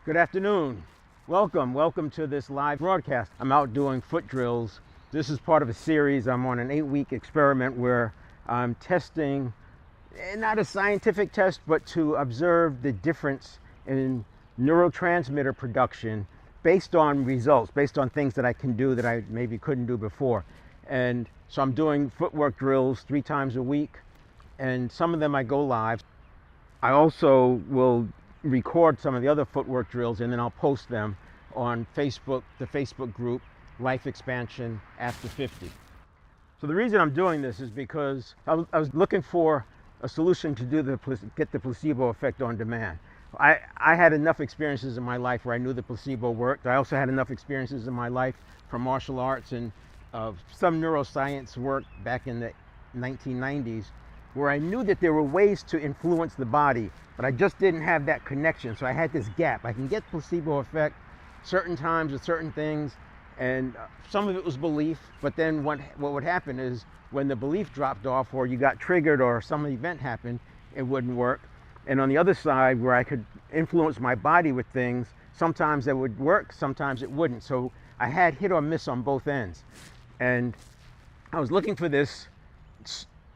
Good afternoon. Welcome to this live broadcast. I'm out doing foot drills. This is part of a series. I'm on an 8-week experiment where I'm testing, not a scientific test, but to observe the difference in neurotransmitter production based on results, based on things that I can do that I maybe couldn't do before. And so I'm doing footwork drills 3 times a week, and some of them I go live. I also will record some of the other footwork drills, and then I'll post them on Facebook, the Facebook group Life Expansion After 50. So the reason I'm doing this is because I was looking for a solution to get the placebo effect on demand. I had enough experiences in my life where I knew the placebo worked. I also had enough experiences in my life from martial arts and some neuroscience work back in the 1990s, where I knew that there were ways to influence the body, but I just didn't have that connection. So I had this gap. I can get placebo effect certain times with certain things, and some of it was belief, but then what would happen is when the belief dropped off, or you got triggered, or some event happened, it wouldn't work. And on the other side, where I could influence my body with things, sometimes it would work, sometimes it wouldn't. So I had hit or miss on both ends. And I was looking for this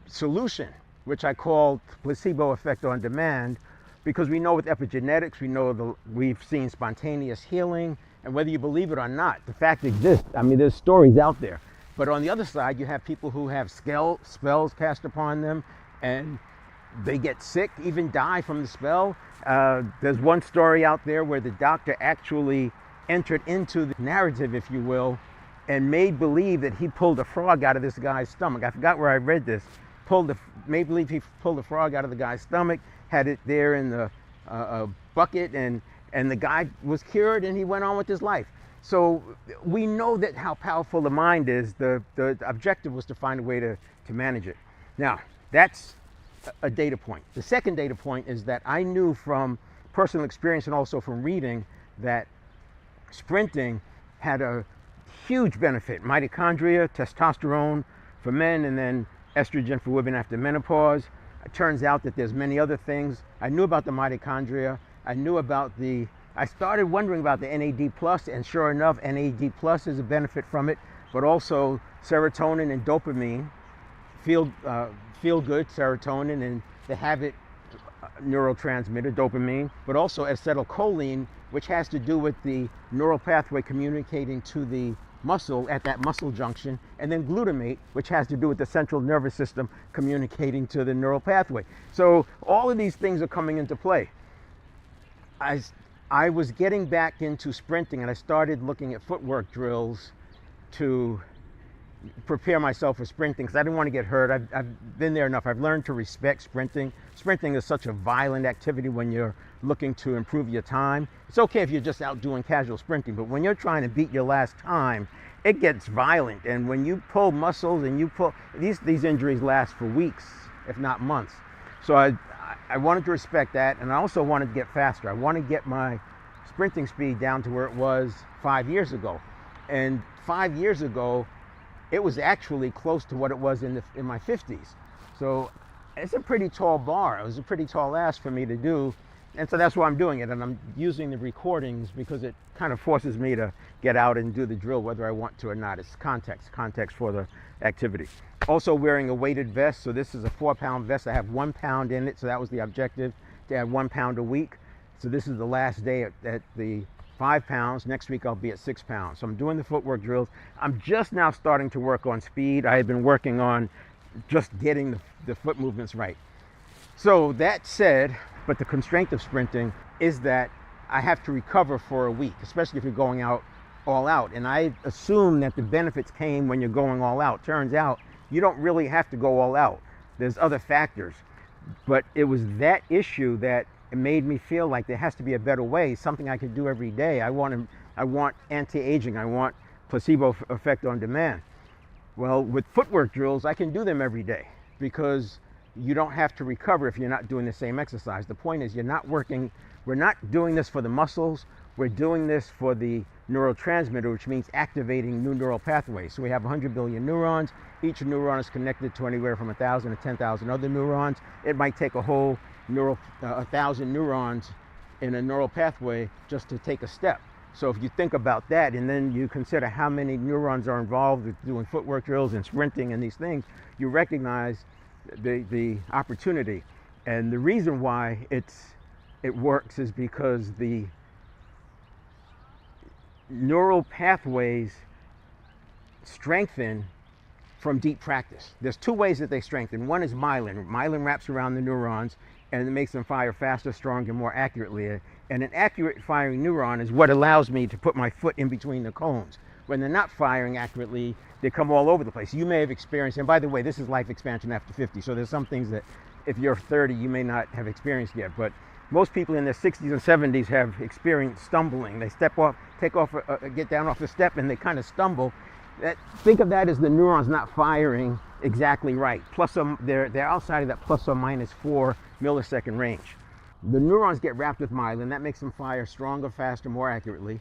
solution, which I call placebo effect on demand, because we know with epigenetics, we've seen spontaneous healing, and whether you believe it or not, the fact exists. I mean, there's stories out there. But on the other side, you have people who have spells cast upon them, and they get sick, even die from the spell. There's one story out there where the doctor actually entered into the narrative, if you will, and made believe that he pulled a frog out of this guy's stomach. I forgot where I read this. Made believe he pulled the frog out of the guy's stomach, had it there in the bucket, and the guy was cured, and he went on with his life. So we know that how powerful the mind is. The objective was to find a way to manage it. Now, that's a data point. The second data point is that I knew from personal experience and also from reading that sprinting had a huge benefit. Mitochondria, testosterone for men, and then estrogen for women after menopause. It turns out that there's many other things. I knew about the mitochondria. I started wondering about the NAD+, and sure enough, NAD+ is a benefit from it, but also serotonin and dopamine, feel good serotonin, and the habit neurotransmitter, dopamine, but also acetylcholine, which has to do with the neural pathway communicating to the muscle at that muscle junction, and then glutamate, which has to do with the central nervous system communicating to the neural pathway. So all of these things are coming into play. I was getting back into sprinting, and I started looking at footwork drills to prepare myself for sprinting, because I didn't want to get hurt. I've been there enough. I've learned to respect sprinting. Sprinting is such a violent activity when you're looking to improve your time. It's okay if you're just out doing casual sprinting, but when you're trying to beat your last time, it gets violent. And when you pull muscles and you pull, these injuries last for weeks, if not months. So I wanted to respect that, and I also wanted to get faster. I want to get my sprinting speed down to where it was 5 years ago. And 5 years ago, it was actually close to what it was in my 50s. So it's a pretty tall bar. It was a pretty tall ask for me to do. And so that's why I'm doing it. And I'm using the recordings because it kind of forces me to get out and do the drill whether I want to or not. It's context for the activity. Also wearing a weighted vest. So this is a 4-pound vest. I have 1 pound in it. So that was the objective, to add 1 pound a week. So this is the last day at the 5 pounds. Next week I'll be at 6 pounds. So I'm doing the footwork drills. I'm just now starting to work on speed. I had been working on just getting the foot movements right. So that said, but the constraint of sprinting is that I have to recover for a week, especially if you're going out all out. And I assume that the benefits came when you're going all out. Turns out you don't really have to go all out. There's other factors. But it was that issue that it made me feel like there has to be a better way, something I could do every day. I want anti-aging. I want placebo effect on demand. Well, with footwork drills, I can do them every day because you don't have to recover if you're not doing the same exercise. The point is we're not doing this for the muscles, we're doing this for the neurotransmitter, which means activating new neural pathways. So we have 100 billion neurons. Each neuron is connected to anywhere from 1,000 to 10,000 other neurons. It might take a whole 1,000 neurons in a neural pathway just to take a step. So if you think about that, and then you consider how many neurons are involved with doing footwork drills and sprinting and these things, you recognize the opportunity. And the reason why it works is because the neural pathways strengthen from deep practice. There's two ways that they strengthen. One is myelin. Myelin wraps around the neurons and it makes them fire faster, stronger, more accurately. And an accurate firing neuron is what allows me to put my foot in between the cones. When they're not firing accurately, they come all over the place. You may have experienced, and by the way, this is life expansion after 50, so there's some things that if you're 30, you may not have experienced yet, but most people in their 60s and 70s have experienced stumbling. They step off, get down off the step, and they kind of stumble. Think of that as the neurons not firing exactly right. They're outside of that plus or minus 4 millisecond range. The neurons get wrapped with myelin. That makes them fire stronger, faster, more accurately.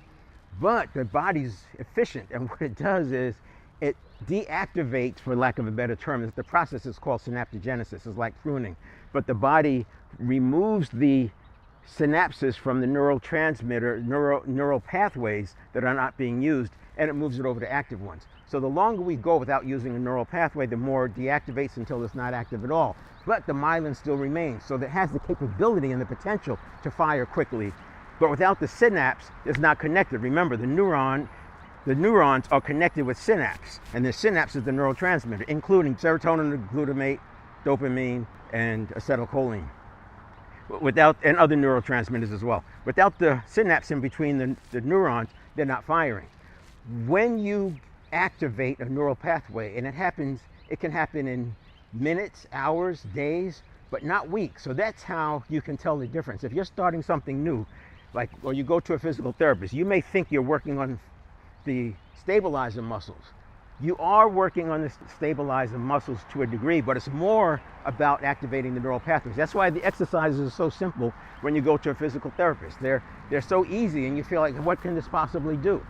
But the body's efficient, and what it does is it deactivates, for lack of a better term. The process is called synaptogenesis. It's like pruning. But the body removes the synapses from the neurotransmitter, neural pathways that are not being used, and it moves it over to active ones. So the longer we go without using a neural pathway, the more it deactivates until it's not active at all. But the myelin still remains, so it has the capability and the potential to fire quickly. But without the synapse, it's not connected. Remember, the neurons are connected with synapse, and the synapse is the neurotransmitter, including serotonin, glutamate, dopamine, and acetylcholine. And other neurotransmitters as well. Without the synapse in between the neurons, they're not firing. When you activate a neural pathway, and it can happen in minutes, hours, days, but not weeks. So that's how you can tell the difference. If you're starting something new, or you go to a physical therapist, you may think you're working on the stabilizer muscles. You are working on the stabilizer muscles to a degree, but it's more about activating the neural pathways. That's why the exercises are so simple when you go to a physical therapist. They're so easy, and you feel like, what can this possibly do?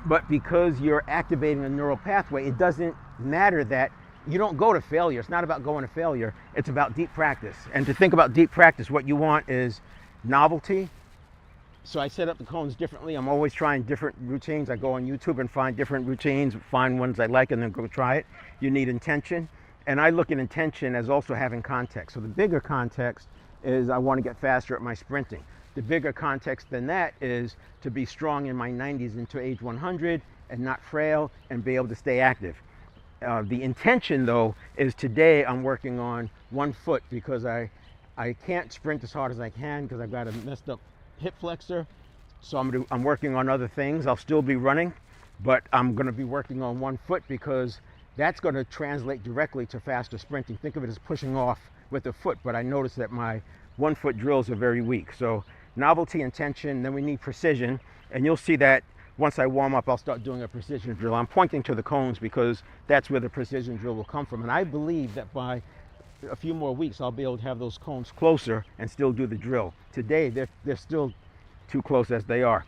But because you're activating a neural pathway, it doesn't matter that you don't go to failure. It's not about going to failure. It's about deep practice. And to think about deep practice, what you want is novelty. So I set up the cones differently. I'm always trying different routines. I go on YouTube and find different routines, find ones I like, and then go try it. You need intention. And I look at intention as also having context. So the bigger context is I want to get faster at my sprinting. The bigger context than that is to be strong in my 90s into age 100 and not frail and be able to stay active. The intention, though, is today I'm working on 1 foot because I can't sprint as hard as I can because I've got a messed up hip flexor. So I'm working on other things. I'll still be running, but I'm going to be working on 1 foot because that's going to translate directly to faster sprinting. Think of it as pushing off with a foot, but I noticed that my 1 foot drills are very weak. So novelty, intention, then we need precision, and you'll see that once I warm up, I'll start doing a precision drill. I'm pointing to the cones because that's where the precision drill will come from, and I believe that by a few more weeks I'll be able to have those cones closer and still do the drill. Today they're still too close as they are.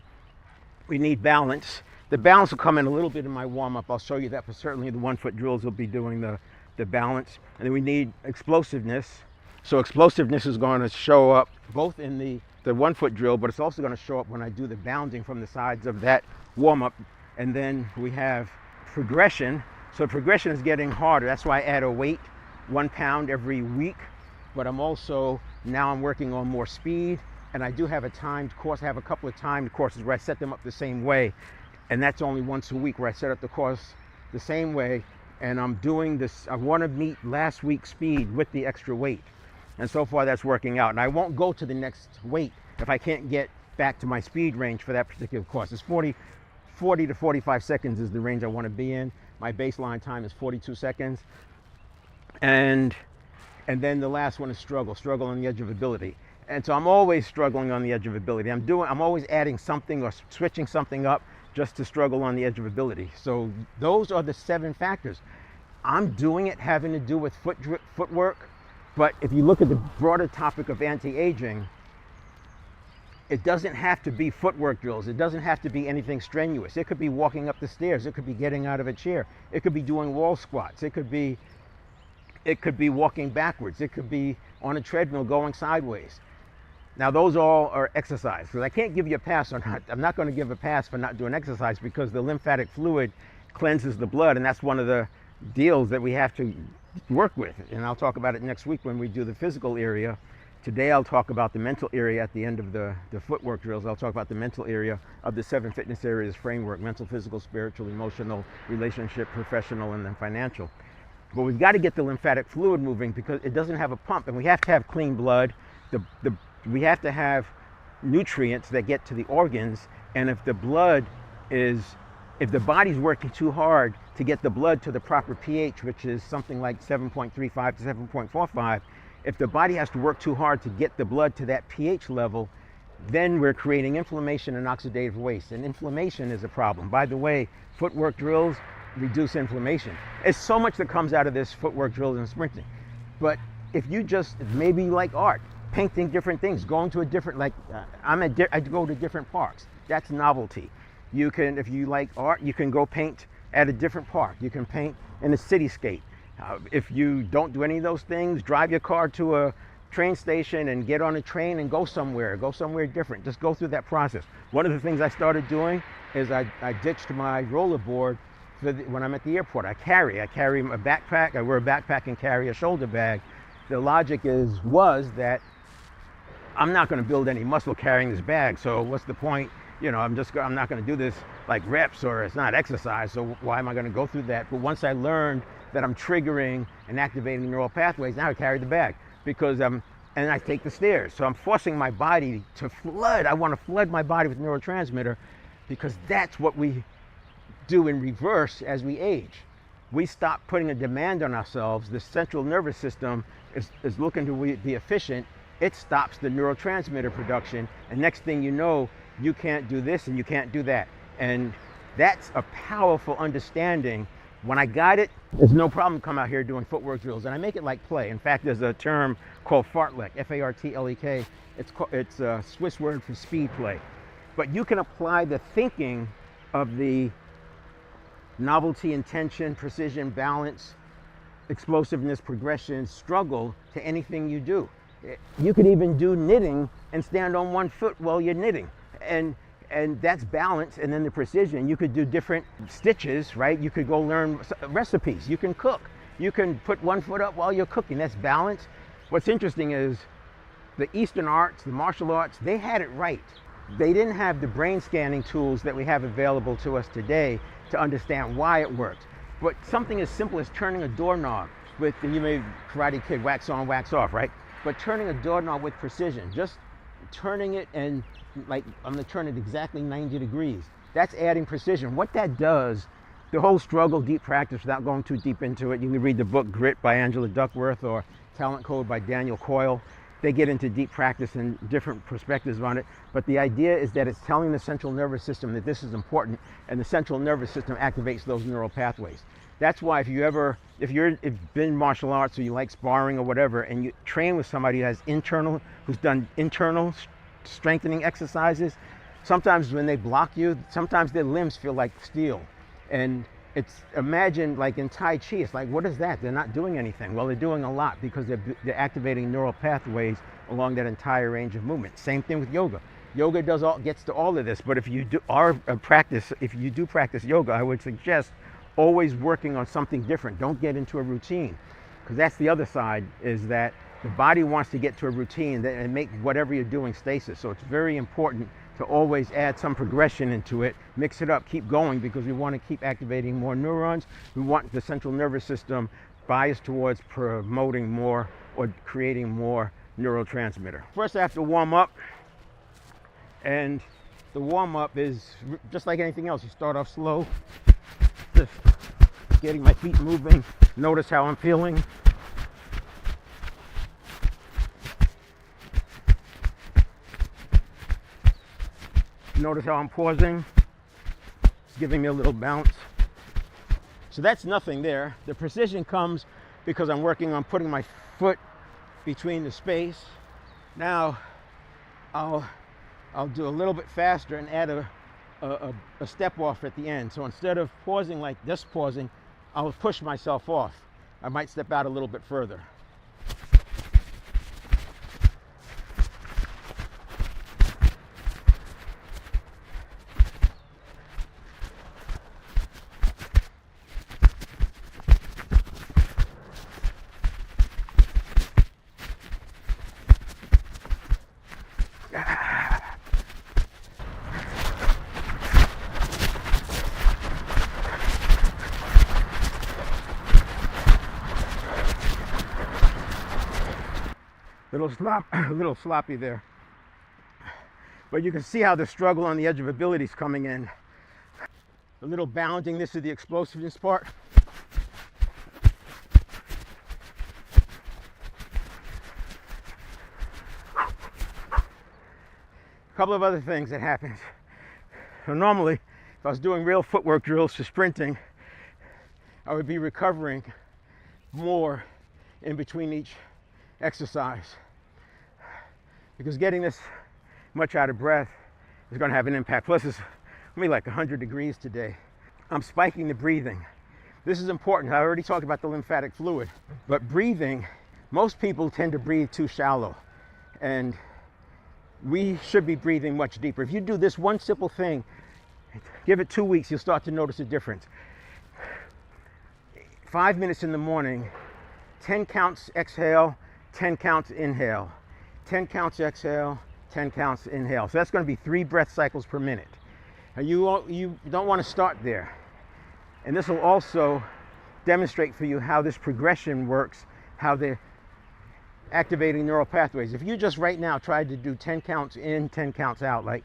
We need balance. The balance will come in a little bit in my warm-up. I'll show you that, but certainly the 1 foot drills will be doing the balance. And then we need explosiveness. So explosiveness is going to show up both in the 1 foot drill, but it's also going to show up when I do the bounding from the sides of that warm-up. And then we have progression. So progression is getting harder. That's why I add a weight, 1 pound every week. But I'm working on more speed, and I do have a timed course. I have a couple of timed courses where I set them up the same way, and that's only once a week where I set up the course the same way. And I'm doing this. I want to meet last week's speed with the extra weight. And so far that's working out. And I won't go to the next weight if I can't get back to my speed range for that particular course. It's 40 to 45 seconds is the range I want to be in. My baseline time is 42 seconds. And then the last one is struggle on the edge of ability. And so I'm always struggling on the edge of ability. I'm always adding something or switching something up just to struggle on the edge of ability. So those are the 7 factors. I'm doing it having to do with footwork. But if you look at the broader topic of anti-aging, it doesn't have to be footwork drills. It doesn't have to be anything strenuous. It could be walking up the stairs. It could be getting out of a chair. It could be doing wall squats. It could be walking backwards. It could be on a treadmill going sideways. Now those all are exercise, because I can't give you a pass or not. I'm not going to give a pass for not doing exercise, because the lymphatic fluid cleanses the blood, and that's one of the deals that we have to work with. And I'll talk about it next week when we do the physical area. Today I'll talk about the mental area at the end of the footwork drills. I'll talk about the mental area of the 7 fitness areas framework: mental, physical, spiritual, emotional, relationship, professional, and then financial. But we've got to get the lymphatic fluid moving, because it doesn't have a pump, and we have to have clean blood. We have to have nutrients that get to the organs, and if the body's working too hard to get the blood to the proper pH, which is something like 7.35 to 7.45, if the body has to work too hard to get the blood to that pH level, then we're creating inflammation and oxidative waste, and inflammation is a problem. By the way, footwork drills reduce inflammation. It's so much that comes out of this footwork drills and sprinting. But if you just, maybe like art, painting different things, going to a different, I go to different parks. That's novelty. You can, if you like art, you can go paint at a different park. You can paint in a cityscape. If you don't do any of those things, drive your car to a train station and get on a train and go somewhere different. Just go through that process. One of the things I started doing is I ditched my rollerboard when I'm at the airport. I carry a backpack. I wear a backpack and carry a shoulder bag. The logic was that I'm not going to build any muscle carrying this bag, so what's the point? I'm not going to do this like reps, or it's not exercise, so why am I going to go through that? But once I learned that I'm triggering and activating neural pathways, now I carry the bag, and I take the stairs. So I'm forcing my body to flood. I want to flood my body with neurotransmitter, because that's what we do in reverse as we age. We stop putting a demand on ourselves. The central nervous system is looking to be efficient. It stops the neurotransmitter production, and next thing you know, you can't do this and you can't do that. And that's a powerful understanding. When I got it, it's no problem to come out here doing footwork drills, and I make it like play. In fact, there's a term called fartlek, F-A-R-T-L-E-K. It's a Swiss word for speed play. But you can apply the thinking of the novelty, intention, precision, balance, explosiveness, progression, struggle to anything you do. You could even do knitting and stand on one foot while you're knitting, and that's balance. And then the precision, you could do different stitches, right? You could go learn recipes. You can cook. You can put one foot up while you're cooking. That's balance. What's interesting is the Eastern arts, the martial arts, they had it right. They didn't have the brain scanning tools that we have available to us today to understand why it worked. But something as simple as turning a doorknob and you may Karate Kid, wax on, wax off, right? But turning a doorknob with precision, just turning it, and like I'm going to turn it exactly 90 degrees. That's adding precision. What that does, the whole struggle, deep practice, without going too deep into it, you can read the book Grit by Angela Duckworth or Talent Code by Daniel Coyle. They get into deep practice and different perspectives on it. But the idea is that it's telling the central nervous system that this is important, and the central nervous system activates those neural pathways. That's why if you've been martial arts, or you like sparring or whatever, and you train with somebody who's done internal strengthening exercises, sometimes when they block you, sometimes their limbs feel like steel. And imagine like in Tai Chi, it's like, what is that? They're not doing anything. Well, they're doing a lot, because they're activating neural pathways along that entire range of movement. Same thing with yoga. Yoga gets to all of this, but if you do practice yoga, I would suggest always working on something different. Don't get into a routine, because that's the other side, is that the body wants to get to a routine and make whatever you're doing stasis. So it's very important to always add some progression into it, mix it up, keep going, because we want to keep activating more neurons. We want the central nervous system biased towards promoting more or creating more neurotransmitter. First, I have to warm up, and the warm up is just like anything else. You start off slow, just getting my feet moving. Notice how I'm feeling. Notice how I'm pausing. It's giving me a little bounce. So that's nothing there. The precision comes because I'm working on putting my foot between the space. Now I'll do a little bit faster and add a step off at the end. So instead of pausing like this pausing, I'll push myself off. I might step out a little bit further. A little sloppy there. But you can see how the struggle on the edge of ability is coming in. A little bounding, this is the explosiveness part. A couple of other things that happens. So normally, if I was doing real footwork drills for sprinting, I would be recovering more in between each exercise, because getting this much out of breath is going to have an impact. Plus it's maybe like 100 degrees today. I'm spiking the breathing. This is important. I already talked about the lymphatic fluid, but breathing, most people tend to breathe too shallow, and we should be breathing much deeper. If you do this one simple thing, give it 2 weeks, you'll start to notice a difference. 5 minutes in the morning, 10 counts exhale, 10 counts inhale, 10 counts exhale, 10 counts inhale. So that's going to be 3 breath cycles per minute. Now you don't want to start there. And this will also demonstrate for you how this progression works, how they're activating neural pathways. If you just right now tried to do 10 counts in, 10 counts out, like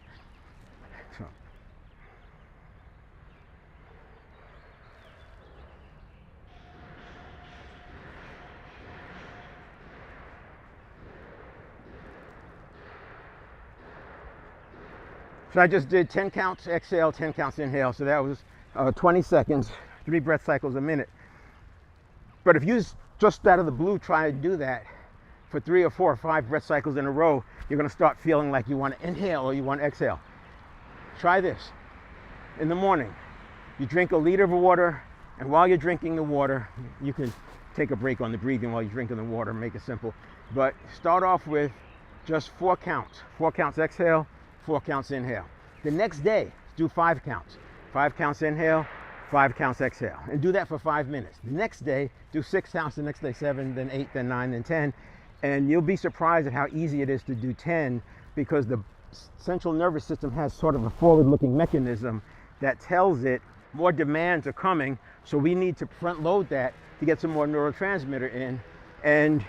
so. So I just did 10 counts exhale, 10 counts inhale. So that was 20 seconds, 3 breath cycles a minute. But if you just out of the blue try to do that for 3 or 4 or 5 breath cycles in a row, you're going to start feeling like you want to inhale or you want to exhale. Try this. In the morning, you drink a liter of water, and while you're drinking the water, you can take a break on the breathing while you're drinking the water, make it simple. But start off with just 4 counts. 4 counts exhale, 4 counts inhale. The next day, do 5 counts. 5 counts inhale, 5 counts exhale. And do that for 5 minutes. The next day, do 6 counts, the next day 7, then 8, then 9, then 10. And you'll be surprised at how easy it is to do 10, because the central nervous system has sort of a forward-looking mechanism that tells it more demands are coming, so we need to front load that to get some more neurotransmitter in. And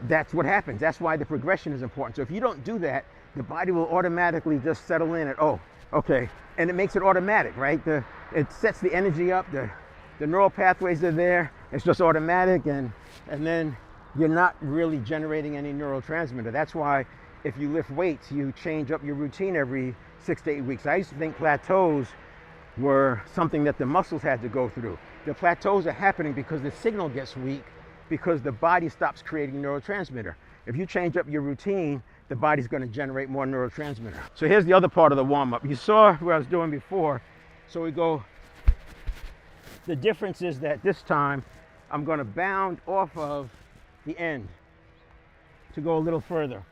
that's what happens. That's why the progression is important. So if you don't do that, the body will automatically just settle in at, oh, okay. And it makes it automatic, right? It sets the energy up, the neural pathways are there, it's just automatic, and then you're not really generating any neurotransmitter. That's why if you lift weights, you change up your routine every 6 to 8 weeks. I used to think plateaus were something that the muscles had to go through. The plateaus are happening because the signal gets weak, because the body stops creating neurotransmitter. If you change up your routine, the body's going to generate more neurotransmitter. So here's the other part of the warm-up. You saw what I was doing before. So we go, the difference is that this time I'm going to bound off of the end to go a little further.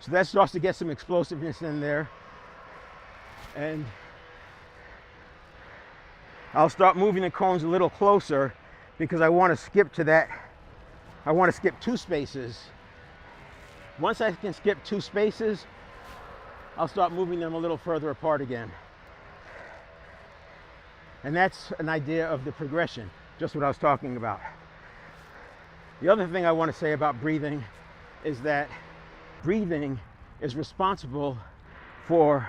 So that starts to get some explosiveness in there. And I'll start moving the cones a little closer, because I want to skip to that. I want to skip 2 spaces. Once I can skip 2 spaces, I'll start moving them a little further apart again. And that's an idea of the progression, just what I was talking about. The other thing I want to say about breathing is that breathing is responsible for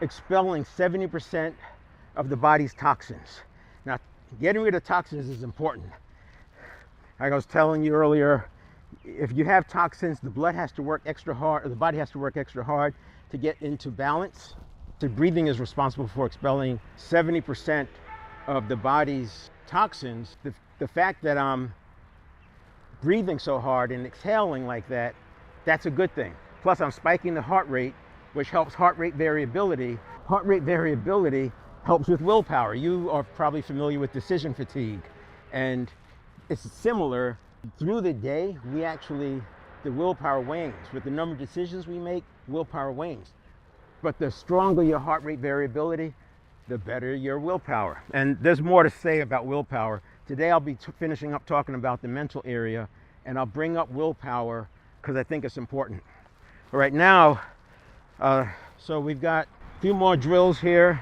expelling 70% of the body's toxins. Now, getting rid of toxins is important. Like I was telling you earlier, if you have toxins, the blood has to work extra hard, or the body has to work extra hard to get into balance. So breathing is responsible for expelling 70% of the body's toxins. The fact that I'm breathing so hard and exhaling like that, that's a good thing. Plus, I'm spiking the heart rate, which helps heart rate variability. Heart rate variability helps with willpower. You are probably familiar with decision fatigue, and it's similar. Through the day, the willpower wanes. With the number of decisions we make, willpower wanes. But the stronger your heart rate variability, the better your willpower. And there's more to say about willpower. Today I'll be finishing up talking about the mental area, and I'll bring up willpower because I think it's important. Right now, so we've got a few more drills here.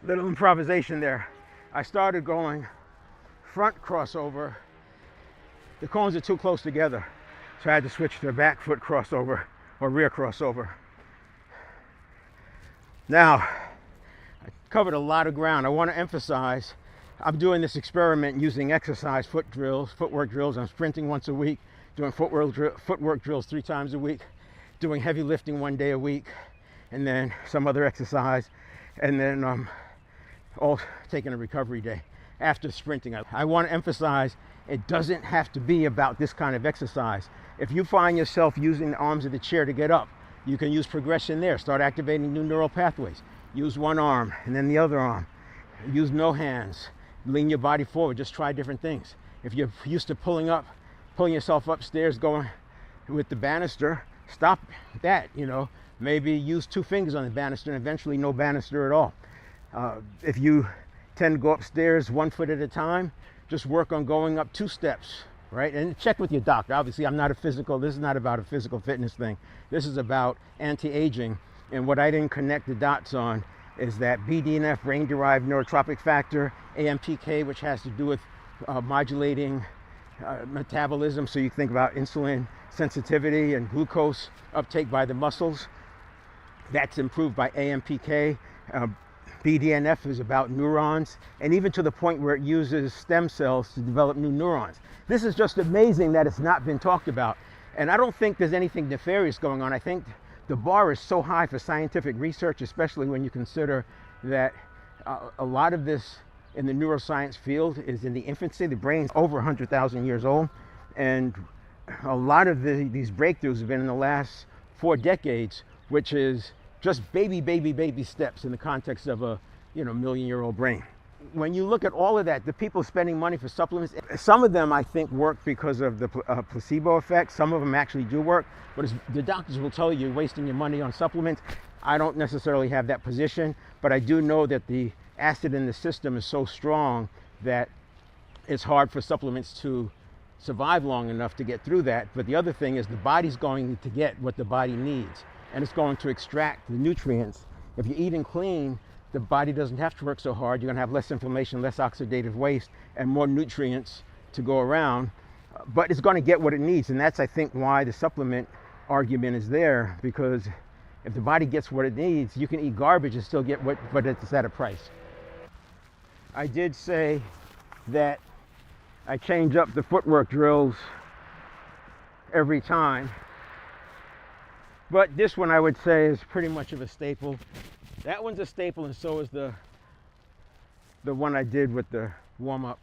Little improvisation there. I started going front crossover. The cones are too close together, so I had to switch to back foot crossover or rear crossover. Now, I covered a lot of ground. I want to emphasize I'm doing this experiment using exercise footwork drills. I'm sprinting once a week, doing footwork drills 3 times a week, doing heavy lifting 1 day a week, and then some other exercise, and then all taking a recovery day after sprinting. I want to emphasize it doesn't have to be about this kind of exercise. If you find yourself using the arms of the chair to get up, you can use progression there. Start activating new neural pathways. Use one arm and then the other arm. Use no hands. Lean your body forward. Just try different things. If you're used to pulling yourself upstairs, going with the banister, stop that. Maybe use 2 fingers on the banister and eventually no banister at all. If you tend to go upstairs 1 foot at a time, just work on going up 2 steps, right? And check with your doctor. Obviously, this is not about a physical fitness thing. This is about anti-aging. And what I didn't connect the dots on is that BDNF, brain-derived neurotropic factor, AMPK, which has to do with modulating metabolism. So you think about insulin sensitivity and glucose uptake by the muscles. That's improved by AMPK. BDNF is about neurons, and even to the point where it uses stem cells to develop new neurons. This is just amazing that it's not been talked about. And I don't think there's anything nefarious going on. I think the bar is so high for scientific research, especially when you consider that a lot of this in the neuroscience field is in the infancy. The brain's over 100,000 years old, and a lot of these breakthroughs have been in the last 4 decades, which is just baby steps in the context of a million-year-old brain. When you look at all of that, the people spending money for supplements, some of them I think work because of the placebo effect. Some of them actually do work, but the doctors will tell you you're wasting your money on supplements. I don't necessarily have that position, but I do know that the acid in the system is so strong that it's hard for supplements to survive long enough to get through that. But the other thing is the body's going to get what the body needs, and it's going to extract the nutrients. If you're eating clean, the body doesn't have to work so hard. You're going to have less inflammation, less oxidative waste, and more nutrients to go around. But it's going to get what it needs, and that's, I think, why the supplement argument is there, because if the body gets what it needs, you can eat garbage and still get but it's at a price. I did say that I change up the footwork drills every time, but this one I would say is pretty much of a staple. That one's a staple, and so is the one I did with the warm-up.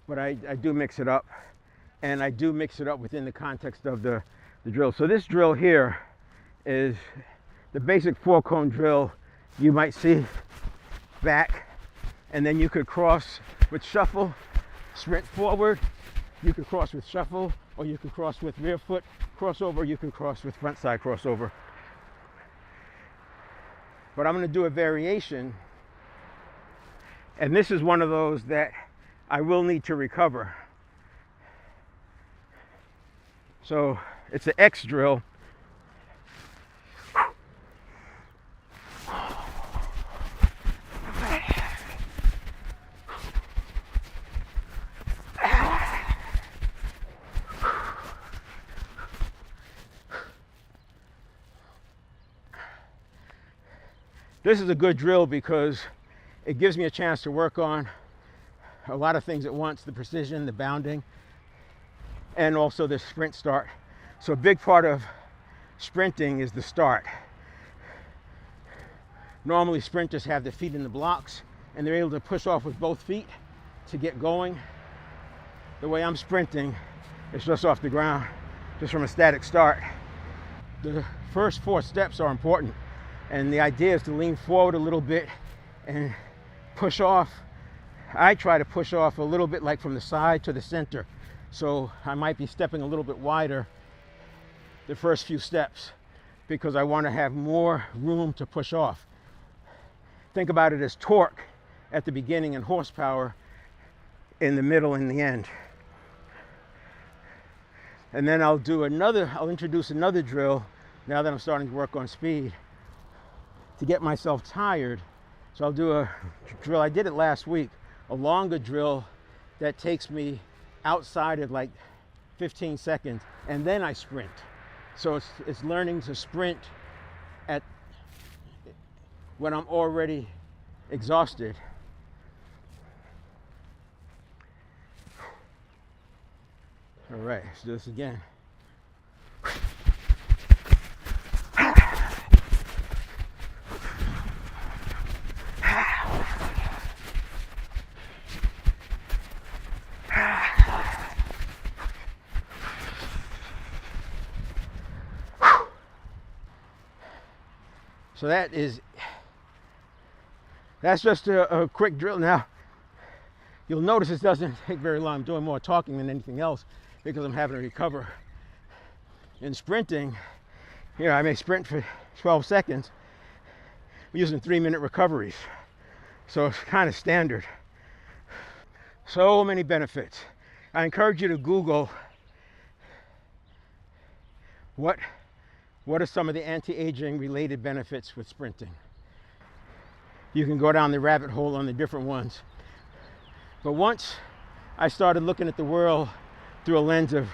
But I do mix it up, and I do mix it up within the context of the drill. So this drill here is the basic 4-cone drill. You might see back, and then you could cross with shuffle, sprint forward. You could cross with shuffle, or you could cross with rear foot crossover. You can cross with front side crossover. But I'm going to do a variation, and this is one of those that I will need to recover. So it's an X drill. This is a good drill because it gives me a chance to work on a lot of things at once: the precision, the bounding, and also the sprint start. So a big part of sprinting is the start. Normally sprinters have their feet in the blocks, and they're able to push off with both feet to get going. The way I'm sprinting, it's just off the ground, just from a static start. The first 4 steps are important, and the idea is to lean forward a little bit and push off. I try to push off a little bit, like from the side to the center. So I might be stepping a little bit wider the first few steps because I want to have more room to push off. Think about it as torque at the beginning and horsepower in the middle and the end. And then I'll introduce another drill now that I'm starting to work on speed to get myself tired. So I'll do a drill, I did it last week, a longer drill that takes me outside of like 15 seconds, and then I sprint. So it's learning to sprint when I'm already exhausted. All right, let's do this again. So that's just a quick drill. Now, you'll notice this doesn't take very long. I'm doing more talking than anything else because I'm having to recover. In sprinting, I may sprint for 12 seconds. We're using 3-minute recoveries. So it's kind of standard. So many benefits. I encourage you to Google what are some of the anti-aging related benefits with sprinting. You can go down the rabbit hole on the different ones. But once I started looking at the world through a lens of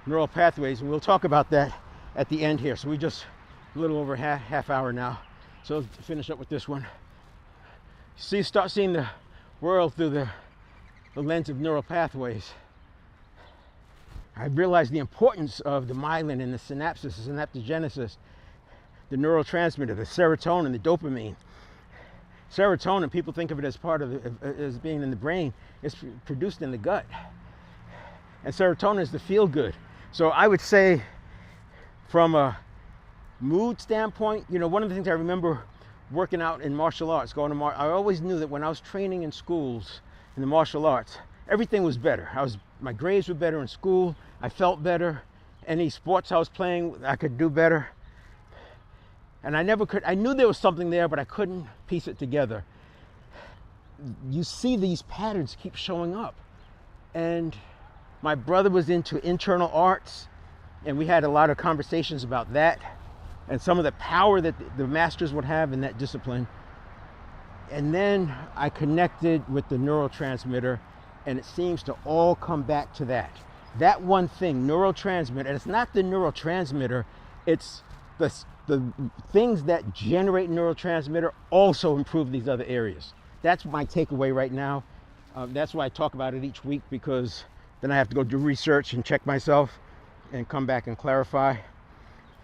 neural pathways, and we'll talk about that at the end here. So we just a little over half hour now. So to finish up with this one. Start seeing the world through the lens of neural pathways. I realized the importance of the myelin and the synapses, the synaptogenesis, the neurotransmitter, the serotonin, the dopamine. Serotonin, people think of it as as being in the brain. It's produced in the gut. And serotonin is the feel good. So I would say from a mood standpoint, one of the things I remember working out in martial arts, I always knew that when I was training in schools, in the martial arts, everything was better. My grades were better in school. I felt better. Any sports I was playing, I could do better. And I knew there was something there, but I couldn't piece it together. You see these patterns keep showing up. And my brother was into internal arts, and we had a lot of conversations about that and some of the power that the masters would have in that discipline. And then I connected with the neurotransmitter, and it seems to all come back to that. That one thing, neurotransmitter, and it's not the neurotransmitter, it's the things that generate neurotransmitter also improve these other areas. That's my takeaway right now. That's why I talk about it each week, because then I have to go do research and check myself and come back and clarify.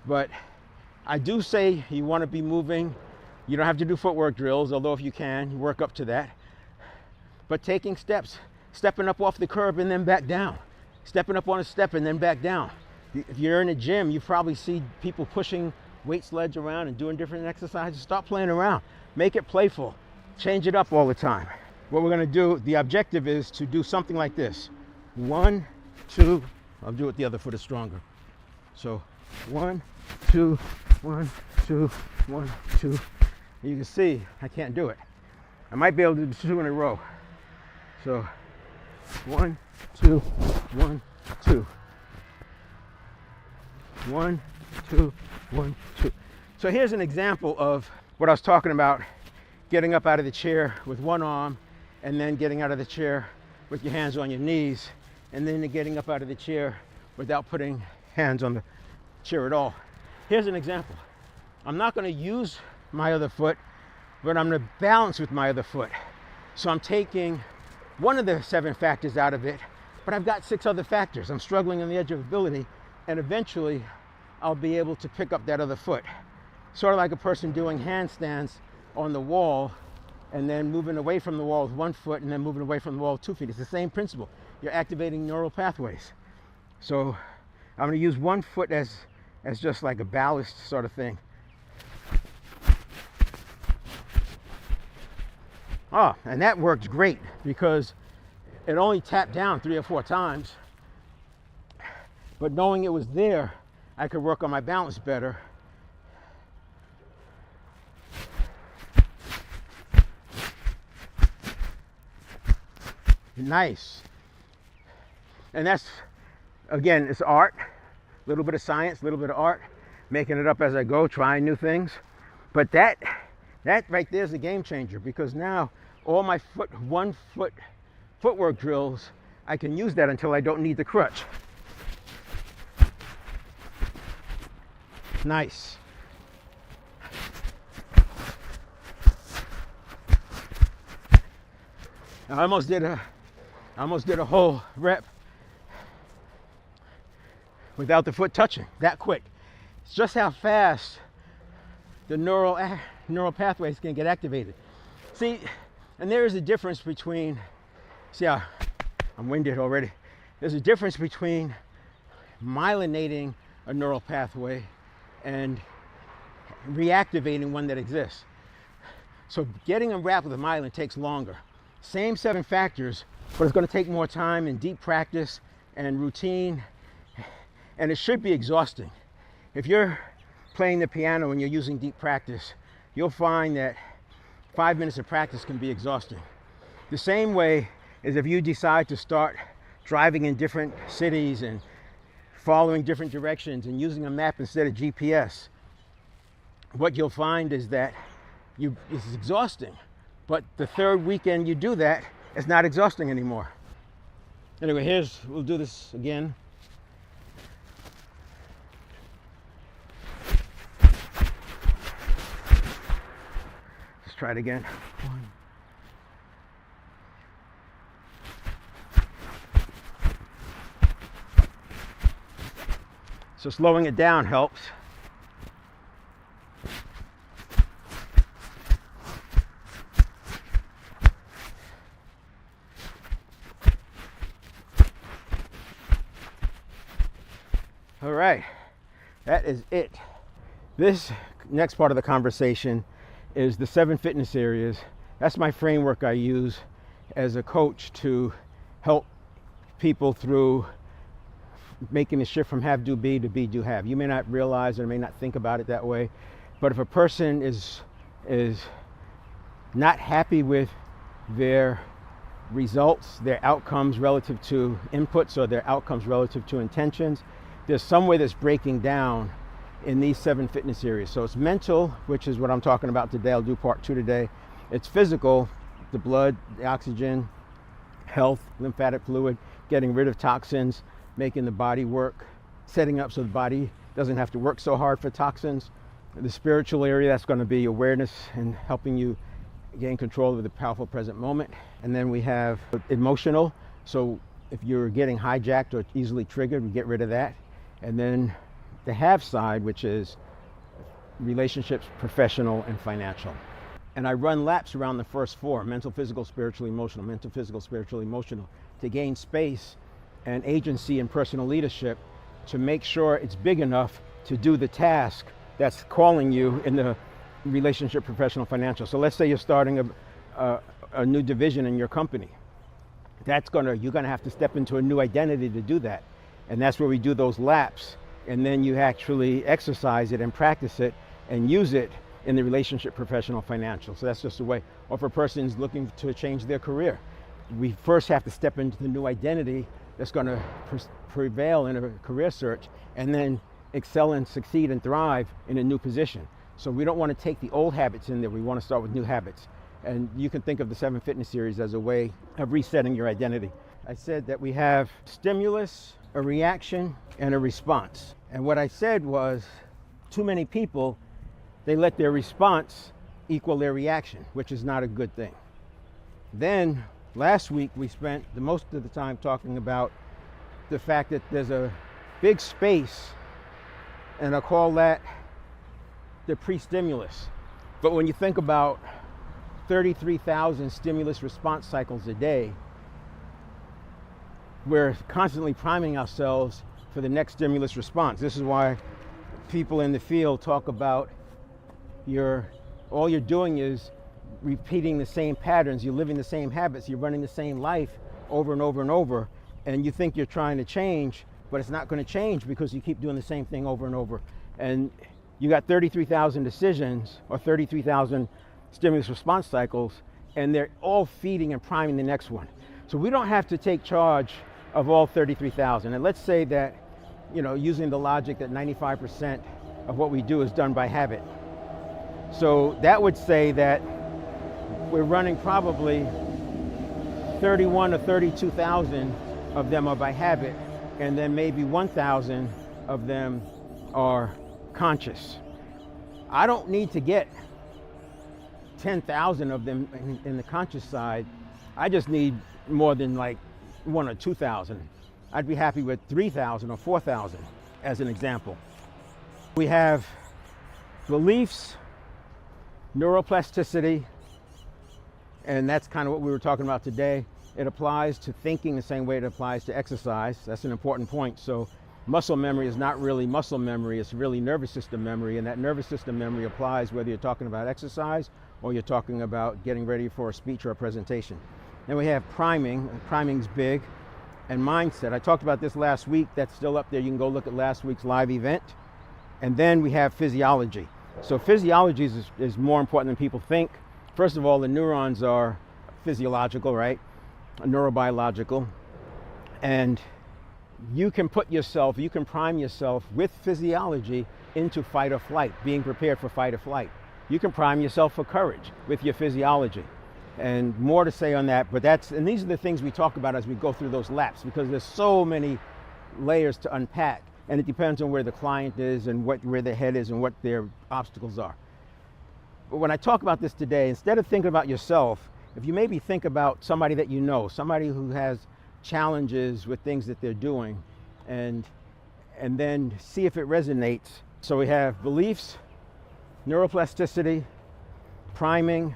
But I do say you want to be moving. You don't have to do footwork drills, although if you can, you work up to that. But taking steps, stepping up off the curb and then back down, stepping up on a step and then back down. If you're in a gym, you probably see people pushing weight sleds around and doing different exercises. Stop playing around. Make it playful. Change it up all the time. What we're going to do, the objective is to do something like this. 1, 2, I'll do it, the other foot is stronger. So 1, 2, 1, 2, 1, 2. You can see I can't do it. I might be able to do 2 in a row. So 1, 2, 1, 2. 1, 2, 1, 2. So here's an example of what I was talking about, getting up out of the chair with one arm, and then getting out of the chair with your hands on your knees, and then getting up out of the chair without putting hands on the chair at all. Here's an example. I'm not going to use my other foot, but I'm going to balance with my other foot. So I'm taking one of the 7 factors out of it, but I've got 6 other factors. I'm struggling on the edge of ability, and eventually I'll be able to pick up that other foot. Sort of like a person doing handstands on the wall and then moving away from the wall with 1 foot, and then moving away from the wall with 2 feet. It's the same principle. You're activating neural pathways. So I'm going to use 1 foot as just like a ballast sort of thing. Oh, and that worked great because it only tapped down 3 or 4 times. But knowing it was there, I could work on my balance better. Nice. And that's, again, it's art, a little bit of science, a little bit of art, making it up as I go, trying new things. But that right there is a game changer, because now all my 1 foot footwork drills, I can use that until I don't need the crutch. Nice. I almost did a whole rep without the foot touching, that quick. It's just how fast the neural pathways can get activated. See, and there is a difference between, see how I'm winded already. There's a difference between myelinating a neural pathway and reactivating one that exists. So getting them wrapped with the myelin takes longer. Same 7 factors, but it's going to take more time and deep practice and routine, and it should be exhausting. If you're playing the piano and you're using deep practice, you'll find that 5 minutes of practice can be exhausting. The same way as if you decide to start driving in different cities and following different directions and using a map instead of GPS, what you'll find is that it's exhausting. But the 3rd weekend you do that, it's not exhausting anymore. Anyway, we'll do this again. Let's try it again. 1. So slowing it down helps. All right, that is it. This next part of the conversation is the 7 fitness areas. That's my framework I use as a coach to help people through making the shift from have do be to be do have. You may not realize or may not think about it that way, but if a person is not happy with their results, their outcomes relative to inputs, or their outcomes relative to intentions, there's some way that's breaking down in these 7 fitness areas. So it's mental, which is what I'm talking about today. I'll do part 2 today. It's physical, the blood, the oxygen, health, lymphatic fluid, getting rid of toxins, making the body work, setting up so the body doesn't have to work so hard for toxins. The spiritual area, that's going to be awareness and helping you gain control of the powerful present moment. And then we have emotional. So if you're getting hijacked or easily triggered, we get rid of that. And then the have side, which is relationships, professional, and financial. And I run laps around the first 4, mental, physical, spiritual, emotional, mental, physical, spiritual, emotional, to gain space and agency and personal leadership to make sure it's big enough to do the task that's calling you in the relationship, professional, financial. So let's say you're starting a new division in your company. You're gonna have to step into a new identity to do that. And that's where we do those laps. And then you actually exercise it and practice it and use it in the relationship, professional, financial. So that's just a way. Or if a person's looking to change their career, we first have to step into the new identity that's going to prevail in a career search, and then excel and succeed and thrive in a new position. So we don't want to take the old habits in there. We want to start with new habits. And you can think of the 7 fitness series as a way of resetting your identity. I said that we have stimulus, a reaction, and a response. And what I said was, too many people, they let their response equal their reaction, which is not a good thing. Then last week we spent the most of the time talking about the fact that there's a big space, and I call that the pre-stimulus. But when you think about 33,000 stimulus response cycles a day. We're constantly priming ourselves for the next stimulus response. This is why people in the field talk about all you're doing is repeating the same patterns, you're living the same habits, you're running the same life over and over and over, and you think you're trying to change, but it's not going to change because you keep doing the same thing over and over. And you got 33,000 decisions or 33,000 stimulus response cycles, and they're all feeding and priming the next one. So we don't have to take charge of all 33,000. And let's say that, using the logic that 95% of what we do is done by habit. So that would say that we're running probably 31 or 32,000 of them are by habit, and then maybe 1,000 of them are conscious. I don't need to get 10,000 of them in the conscious side. I just need more than like 1,000 or 2,000. I'd be happy with 3,000 or 4,000 as an example. We have beliefs, neuroplasticity, and that's kind of what we were talking about today. It applies to thinking the same way it applies to exercise. That's an important point. So muscle memory is not really muscle memory, it's really nervous system memory, and that nervous system memory applies whether you're talking about exercise or you're talking about getting ready for a speech or a presentation. Then we have priming. Priming's big. And mindset. I talked about this last week. That's still up there. You can go look at last week's live event. And then we have physiology. So physiology is more important than people think. First of all, the neurons are physiological, right? Neurobiological. And you can prime yourself with physiology into fight or flight, being prepared for fight or flight. You can prime yourself for courage with your physiology. And more to say on that, but these are the things we talk about as we go through those laps, because there's so many layers to unpack, and it depends on where the client is and where their head is and what their obstacles are. But when I talk about this today, instead of thinking about yourself, if you maybe think about somebody that you know, somebody who has challenges with things that they're doing, and then see if it resonates. So we have beliefs, neuroplasticity, priming,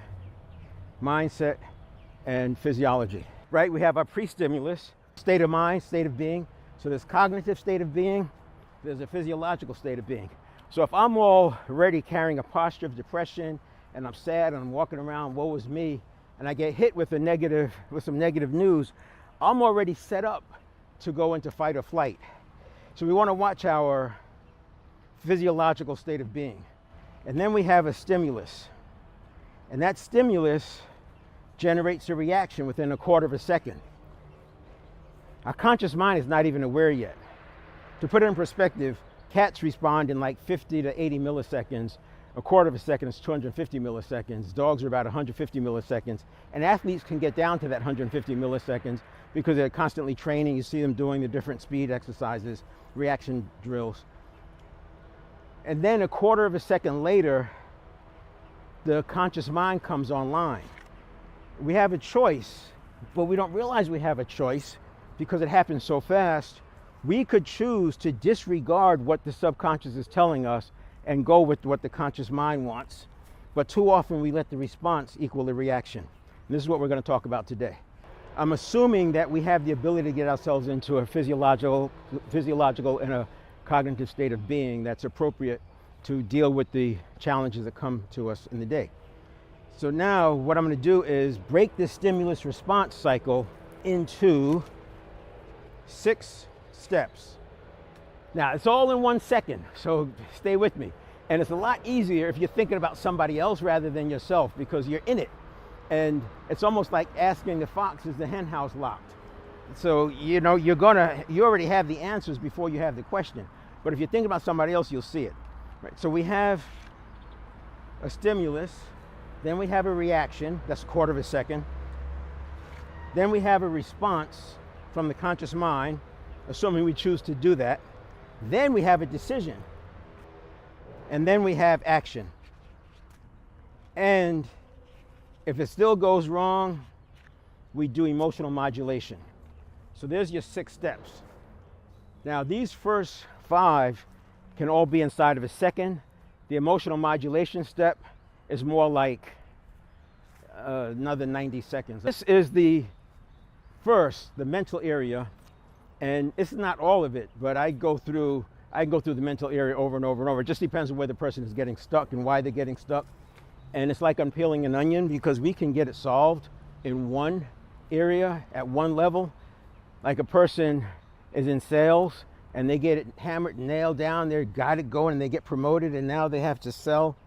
mindset, and physiology, right? We have our pre-stimulus, state of mind, state of being. So there's cognitive state of being, there's a physiological state of being. So if I'm already carrying a posture of depression and I'm sad and I'm walking around, woe is me, and I get hit with some negative news, I'm already set up to go into fight or flight. So we want to watch our physiological state of being. And then we have a stimulus. And that stimulus generates a reaction within a quarter of a second. Our conscious mind is not even aware yet. To put it in perspective, cats respond in like 50 to 80 milliseconds. A quarter of a second is 250 milliseconds. Dogs are about 150 milliseconds. And athletes can get down to that 150 milliseconds because they're constantly training. You see them doing the different speed exercises, reaction drills. And then a quarter of a second later, the conscious mind comes online. We have a choice, but we don't realize we have a choice because it happens so fast. We could choose to disregard what the subconscious is telling us and go with what the conscious mind wants. But too often we let the response equal the reaction. And this is what we're going to talk about today. I'm assuming that we have the ability to get ourselves into a physiological and a cognitive state of being that's appropriate to deal with the challenges that come to us in the day. So now what I'm going to do is break this stimulus response cycle into 6 steps. Now it's all in 1 second, so stay with me. And it's a lot easier if you're thinking about somebody else rather than yourself, because you're in it. And it's almost like asking the fox, is the hen house locked? So you already have the answers before you have the question. But if you're thinking about somebody else, you'll see it. Right, so we have a stimulus, then we have a reaction, that's a quarter of a second. Then we have a response from the conscious mind, assuming we choose to do that. Then we have a decision. And then we have action. And if it still goes wrong, we do emotional modulation. So there's your 6 steps. Now these first 5 can all be inside of a second. The emotional modulation step is more like another 90 seconds. This is the mental area, and it's not all of it, but I go through the mental area over and over and over. It just depends on where the person is getting stuck and why they're getting stuck. And it's like I'm peeling an onion, because we can get it solved in one area at one level. Like a person is in sales and they get it hammered and nailed down, they got it going, and they get promoted, and now they have to sell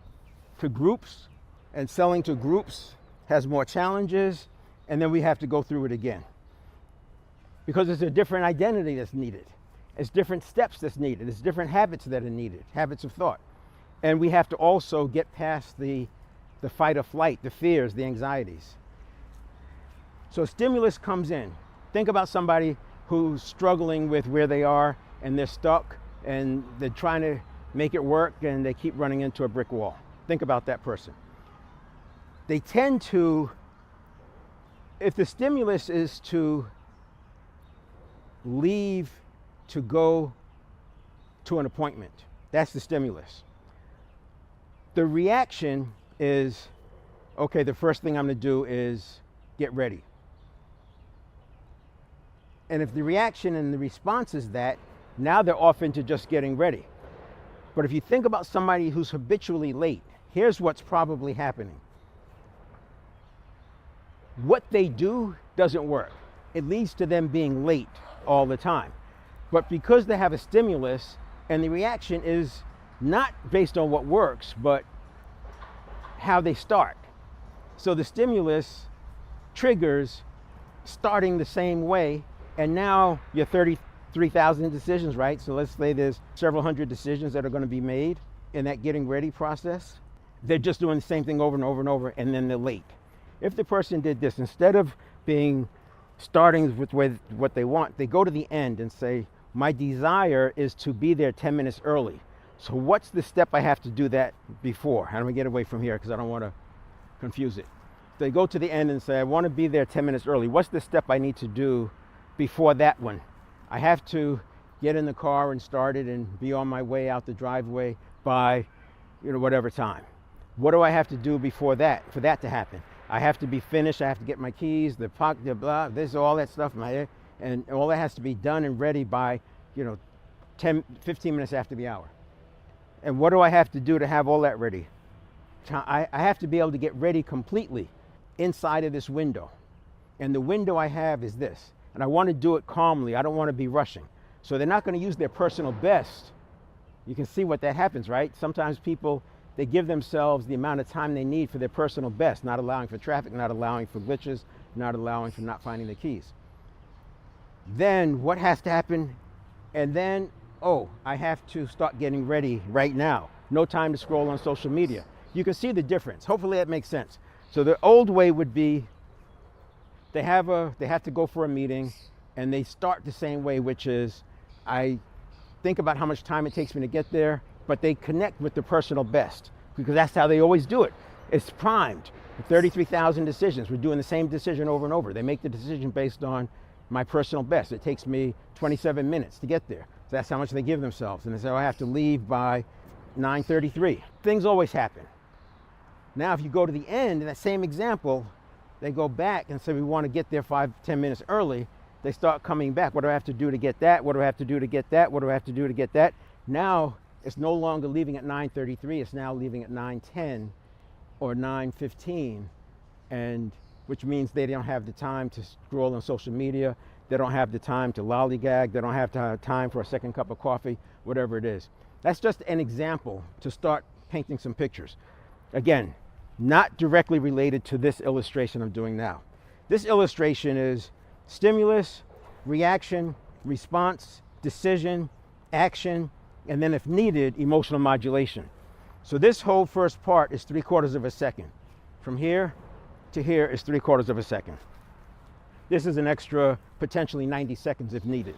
to groups, and selling to groups has more challenges, and then we have to go through it again. Because it's a different identity that's needed. It's different steps that's needed. It's different habits that are needed, habits of thought. And we have to also get past the fight or flight, the fears, the anxieties. So stimulus comes in. Think about somebody who's struggling with where they are, and they're stuck, and they're trying to make it work, and they keep running into a brick wall. Think about that person. They tend to, if the stimulus is to leave to go to an appointment, that's the stimulus. The reaction is, okay, the first thing I'm going to do is get ready. And if the reaction and the response is that, now they're off into just getting ready. But if you think about somebody who's habitually late, here's what's probably happening. What they do doesn't work. It leads to them being late all the time. But because they have a stimulus, and the reaction is not based on what works, but how they start. So the stimulus triggers starting the same way, and now you're 33,000 decisions, right? So let's say there's several hundred decisions that are going to be made in that getting ready process. They're just doing the same thing over and over and over, and then they're late. If the person did this, instead of starting with what they want, they go to the end and say, my desire is to be there 10 minutes early. So what's the step I have to do that before? How do we get away from here, because I don't want to confuse it. They go to the end and say, I want to be there 10 minutes early. What's the step I need to do before that one? I have to get in the car and start it and be on my way out the driveway by, whatever time. What do I have to do before that, for that to happen? I have to be finished. I have to get my keys, the pocket, the blah, this, all that stuff in my head. And all that has to be done and ready by, 10, 15 minutes after the hour. And what do I have to do to have all that ready? I have to be able to get ready completely inside of this window. And the window I have is this. And I want to do it calmly. I don't want to be rushing. So they're not going to use their personal best. You can see what that happens, right? Sometimes people, they give themselves the amount of time they need for their personal best, not allowing for traffic, not allowing for glitches, not allowing for not finding the keys. Then what has to happen? And then, I have to start getting ready right now. No time to scroll on social media. You can see the difference. Hopefully that makes sense. So the old way would be, they have to go for a meeting, and they start the same way, which is, I think about how much time it takes me to get there, but they connect with the personal best, because that's how they always do it. It's primed. 33,000 decisions. We're doing the same decision over and over. They make the decision based on my personal best. It takes me 27 minutes to get there. So that's how much they give themselves. And they say, I have to leave by 9:33. Things always happen. Now, if you go to the end, in that same example, they go back and say, we want to get there 5-10 minutes early. They start coming back. What do I have to do to get that? What do I have to do to get that? What do I have to do to get that? Now, it's no longer leaving at 9:33. It's now leaving at 9:10 or 9:15, and which means they don't have the time to scroll on social media. They don't have the time to lollygag. They don't have to have time for a second cup of coffee, whatever it is. That's just an example to start painting some pictures. Again, not directly related to this illustration I'm doing now. This illustration is stimulus, reaction, response, decision, action, and then if needed, emotional modulation. So this whole first part is 3/4 of a second. From here to here is 3/4 of a second. This is an extra potentially 90 seconds if needed.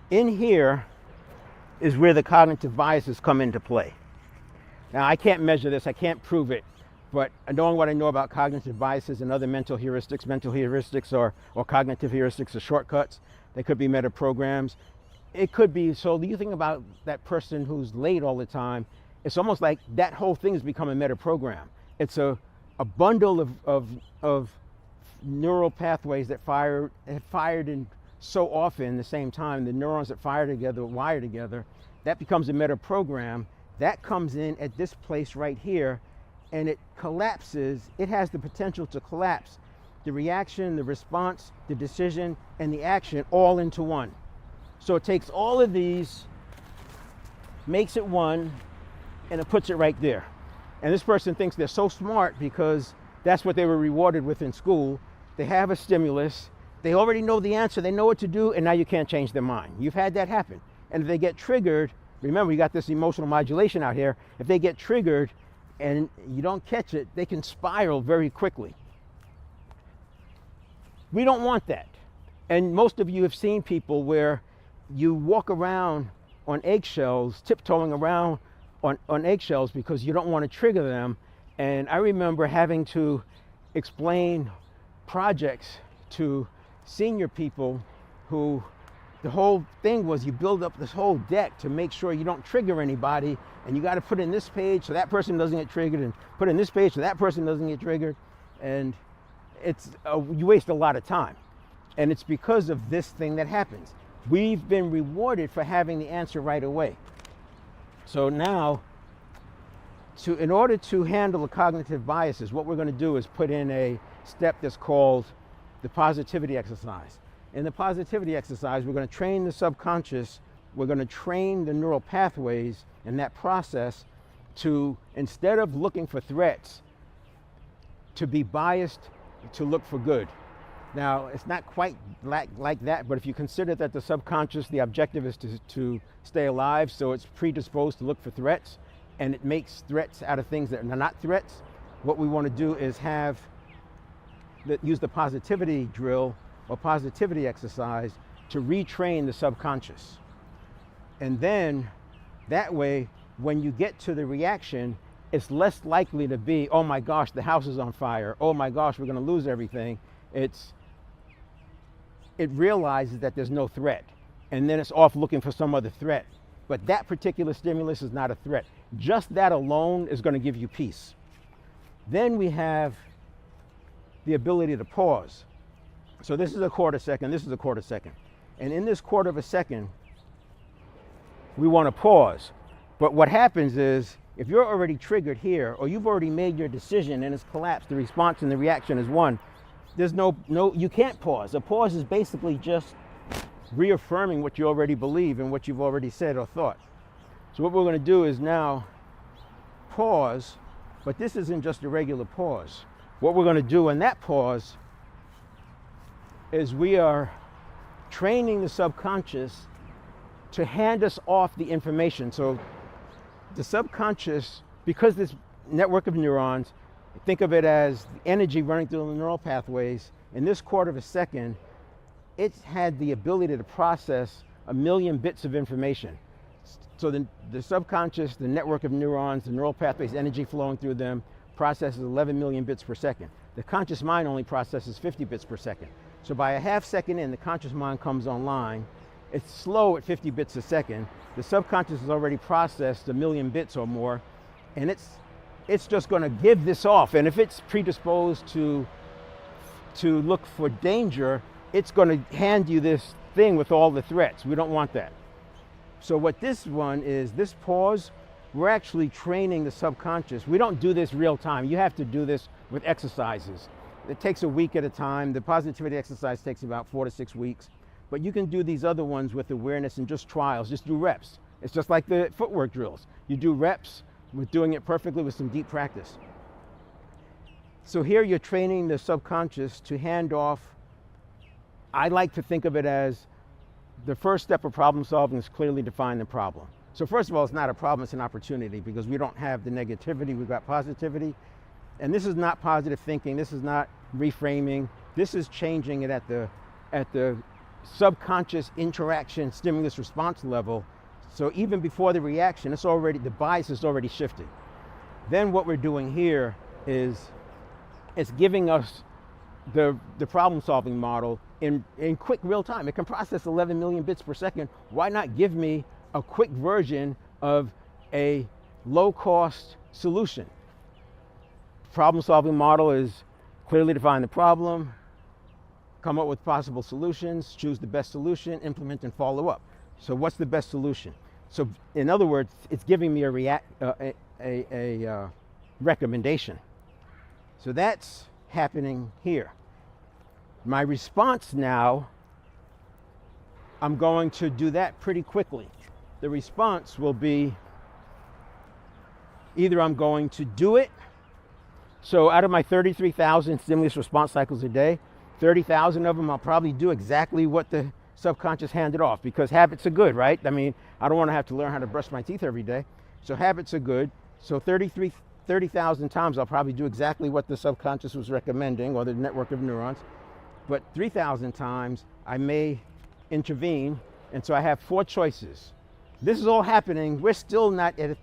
In here is where the cognitive biases come into play. Now, I can't measure this, I can't prove it, but knowing what I know about cognitive biases and other mental heuristics or cognitive heuristics are shortcuts. They could be meta programs. It could be, so you think about that person who's late all the time, it's almost like that whole thing has become a meta program. It's a a bundle of neural pathways that have fired in so often at the same time, the neurons that fire together, wire together, that becomes a meta program. That comes in at this place right here, and it collapses. It has the potential to collapse the reaction, the response, the decision, and the action all into one. So it takes all of these, makes it one, and it puts it right there. And this person thinks they're so smart because that's what they were rewarded with in school. They have a stimulus, they already know the answer, they know what to do, and now you can't change their mind. You've had that happen. And if they get triggered, remember you got this emotional modulation out here, if they get triggered and you don't catch it, they can spiral very quickly. We don't want that. And most of you have seen people where you walk around on eggshells, tiptoeing around on eggshells because you don't want to trigger them. And I remember having to explain projects to senior people who the whole thing was you build up this whole deck to make sure you don't trigger anybody, and you got to put in this page so that person doesn't get triggered, and put in this page so that person doesn't get triggered. And you waste a lot of time. And it's because of this thing that happens. We've been rewarded for having the answer right away. So now, in order to handle the cognitive biases, what we're going to do is put in a step that's called the positivity exercise. In the positivity exercise, we're going to train the subconscious, we're going to train the neural pathways in that process to, instead of looking for threats, to be biased to look for good. Now, it's not quite like that, but if you consider that the subconscious, the objective is to stay alive, so it's predisposed to look for threats, and it makes threats out of things that are not threats, what we want to do is use the positivity drill or positivity exercise to retrain the subconscious. And then, that way, when you get to the reaction, it's less likely to be, oh my gosh, the house is on fire, oh my gosh, we're going to lose everything. It realizes that there's no threat, and then it's off looking for some other threat. But that particular stimulus is not a threat. Just that alone is going to give you peace. Then we have the ability to pause. So this is a quarter second, this is a quarter second. And in this quarter of a second, we want to pause. But what happens is, if you're already triggered here, or you've already made your decision and it's collapsed, the response and the reaction is one, there's you can't pause. A pause is basically just reaffirming what you already believe and what you've already said or thought. So what we're going to do is now pause, but this isn't just a regular pause. What we're going to do in that pause is we are training the subconscious to hand us off the information. So the subconscious, because this network of neurons, think of it as energy running through the neural pathways, in this quarter of a second, it's had the ability to process 1 million bits of information. So the subconscious, the network of neurons, the neural pathways, energy flowing through them, processes 11 million bits per second. The conscious mind only processes 50 bits per second. So by a half second in, the conscious mind comes online. It's slow at 50 bits a second. The subconscious has already processed 1 million bits or more, and it's just going to give this off. And if it's predisposed to look for danger, it's going to hand you this thing with all the threats. We don't want that. So what this one is, this pause, we're actually training the subconscious. We don't do this real time. You have to do this with exercises. It takes a week at a time. The positivity exercise takes about 4 to 6 weeks. But you can do these other ones with awareness and just trials, just do reps. It's just like the footwork drills. You do reps with doing it perfectly with some deep practice. So here you're training the subconscious to hand off. I like to think of it as the first step of problem solving is clearly define the problem. So first of all, it's not a problem, it's an opportunity, because we don't have the negativity, we've got positivity. And this is not positive thinking, this is not reframing, this is changing it at the subconscious interaction stimulus response level. So even before the reaction, the bias is already shifted. Then what we're doing here is it's giving us the problem solving model in quick real time. It can process 11 million bits per second. Why not give me a quick version of a low cost solution problem-solving model is clearly define the problem, come up with possible solutions, choose the best solution, implement and follow up. So what's the best solution? So in other words, it's giving me a recommendation. So that's happening here. My response now, I'm going to do that pretty quickly. The response will be either I'm going to do it. So out of my 33,000 stimulus response cycles a day, 30,000 of them I'll probably do exactly what the subconscious handed off, because habits are good, right? I mean, I don't want to have to learn how to brush my teeth every day. So habits are good. So 30,000 times I'll probably do exactly what the subconscious was recommending, or the network of neurons. But 3,000 times I may intervene, and so I have 4 choices. This is all happening. We're still not at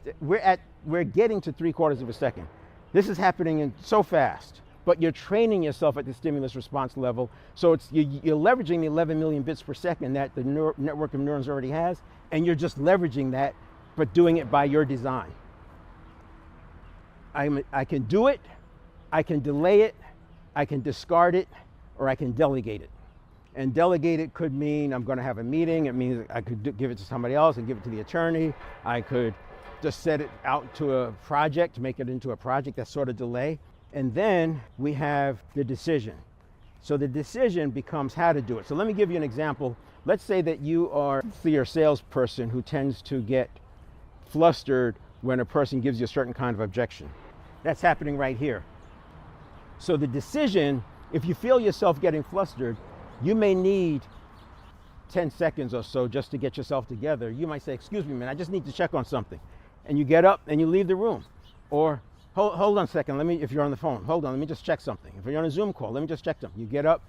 we're getting to 3/4 of a second. This is happening so fast, but you're training yourself at the stimulus response level. So you're leveraging the 11 million bits per second that the network of neurons already has, and you're just leveraging that, but doing it by your design. I can do it, I can delay it, I can discard it, or I can delegate it. And delegate it could mean I'm going to have a meeting. It means I could give it to somebody else and give it to the attorney. I could just set it out to a project, make it into a project. That's sort of delay. And then we have the decision. So the decision becomes how to do it. So let me give you an example. Let's say that you're a salesperson who tends to get flustered when a person gives you a certain kind of objection. That's happening right here. So the decision, if you feel yourself getting flustered, you may need 10 seconds or so just to get yourself together. You might say, excuse me, man, I just need to check on something. And you get up and you leave the room. Or hold on a second, if you're on the phone, hold on, let me just check something. If you're on a Zoom call, let me just check something. You get up,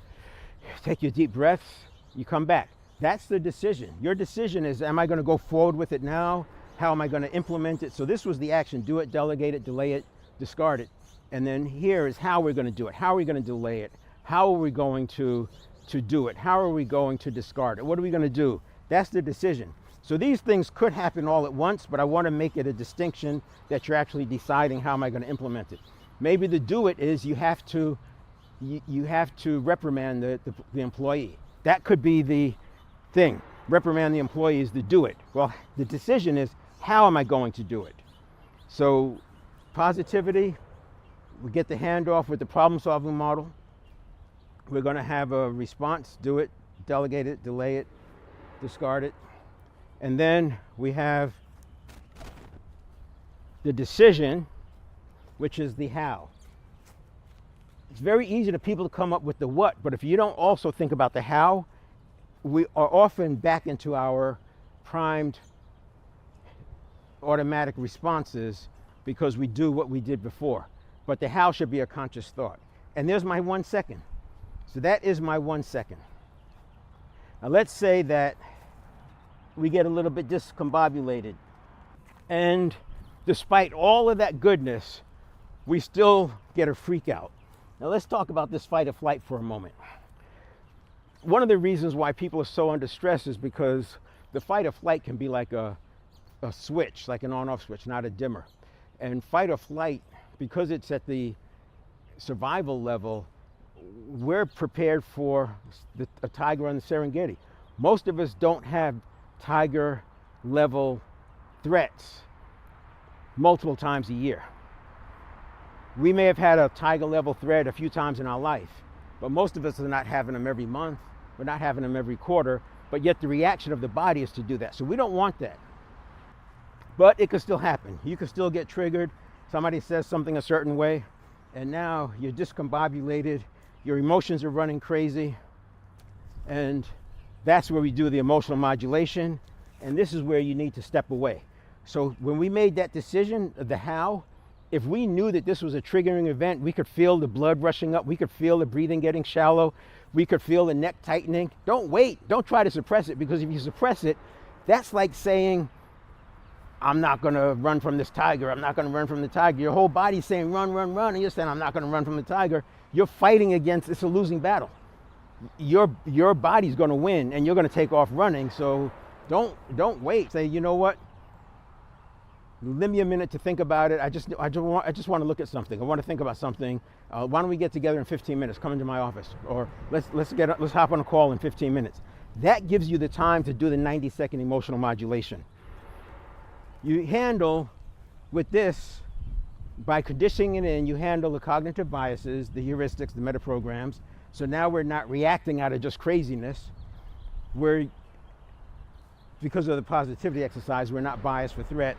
take your deep breaths, you come back. That's the decision. Your decision is, am I going to go forward with it now? How am I going to implement it? So this was the action: do it, delegate it, delay it, discard it. And then here is how we're going to do it. How are we going to delay it? How are we going to do it? How are we going to discard it? What are we going to do? That's the decision. So these things could happen all at once, but I want to make it a distinction that you're actually deciding how am I going to implement it. Maybe the do it is you have to reprimand the employee. That could be the thing. Reprimand the employee is the do it. Well, the decision is how am I going to do it? So positivity, we get the handoff with the problem-solving model. We're going to have a response: do it, delegate it, delay it, discard it. And then we have the decision, which is the how. It's very easy for people to come up with the what, but if you don't also think about the how, we are often back into our primed automatic responses because we do what we did before. But the how should be a conscious thought. And there's my 1 second. So that is my 1 second. Now let's say that we get a little bit discombobulated, and despite all of that goodness, we still get a freak out. Now let's talk about this fight or flight for a moment. One of the reasons why people are so under stress is because the fight or flight can be like a switch, like an on-off switch, not a dimmer. And fight or flight, because it's at the survival level, we're prepared for a tiger on the Serengeti. Most of us don't have tiger level threats multiple times a year. We may have had a tiger level threat a few times in our life, but most of us are not having them every month. We're not having them every quarter, but yet the reaction of the body is to do that. So we don't want that. But it could still happen. You could still get triggered. Somebody says something a certain way, and now you're discombobulated. Your emotions are running crazy. And that's where we do the emotional modulation. And this is where you need to step away. So when we made that decision, the how, if we knew that this was a triggering event, we could feel the blood rushing up. We could feel the breathing getting shallow. We could feel the neck tightening. Don't wait. Don't try to suppress it, because if you suppress it, that's like saying, I'm not going to run from this tiger. I'm not going to run from the tiger. Your whole body's saying, run, run, run. And you're saying, I'm not going to run from the tiger. You're fighting against, it's a losing battle. Your body's going to win, and you're going to take off running. So don't wait. Say, you know what? Give me a minute to think about it. I just want to look at something. I want to think about something. Why don't we get together in 15 minutes? Come into my office, or let's hop on a call in 15 minutes. That gives you the time to do the 90-second emotional modulation. You handle with this by conditioning it in. You handle the cognitive biases, the heuristics, the metaprograms. So now we're not reacting out of just craziness. Because of the positivity exercise, we're not biased for threat.